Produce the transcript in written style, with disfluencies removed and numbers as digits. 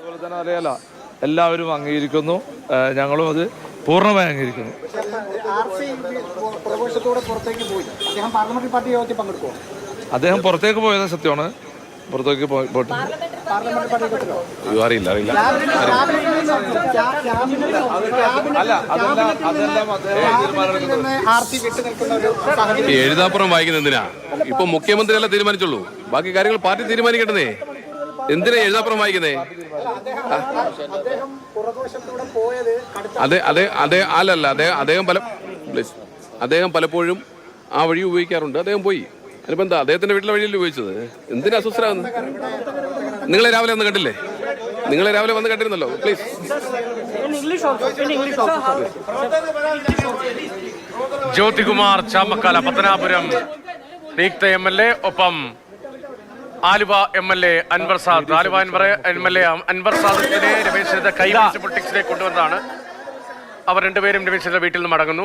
അതുപോലെ തന്നെ അറിയാല എല്ലാവരും അംഗീകരിക്കുന്നു, ഞങ്ങളും അത് പൂർണ്ണമായി അംഗീകരിക്കുന്നു. അദ്ദേഹം പുറത്തേക്ക് പോയത് സത്യമാണ്. പുറത്തേക്ക് പോയിട്ട് അറിയില്ല എഴുതാപ്പുറം വായിക്കുന്ന എന്തിനാ? ഇപ്പൊ മുഖ്യമന്ത്രി അല്ല തീരുമാനിച്ചുള്ളൂ, ബാക്കി കാര്യങ്ങൾ പാർട്ടി തീരുമാനിക്കട്ടെ. എന്തിനാ എഴുതാപ്പുറം വായിക്കുന്നേ? അദ്ദേഹം പലപ്പോഴും ആ വഴി ഉപയോഗിക്കാറുണ്ട്. അദ്ദേഹം പോയി, അതിനിപ്പോ എന്താ? അദ്ദേഹത്തിന്റെ വീട്ടിലെ വഴിയല്ലേ ഉപയോഗിച്ചത്. എന്തിനാ അസ്വസ്ഥരാകുന്നത്? നിങ്ങളെ രാവിലെ വന്ന് കണ്ടില്ലേ? നിങ്ങളെ രാവിലെ വന്ന് കണ്ടിരുന്നല്ലോ. പ്ലീസ്. ജ്യോതികുമാർ ചാമക്കാല, പത്തനാപുരം നിയുക്ത MLA, ഒപ്പം ആലുവ MLA അൻവർ സാദത്ത്. ആലുവ MLA അൻവർ സാദത്തിനെ രമേശ് ചെന്നിത്തല കൈവച്ച് പൊളിറ്റിക്സിലേക്ക് കൊണ്ടുവന്നതാണ്. അവർ രണ്ടുപേരും രമേശ് ചെന്നിത്തല വീട്ടിൽ നിന്ന് മടങ്ങുന്നു.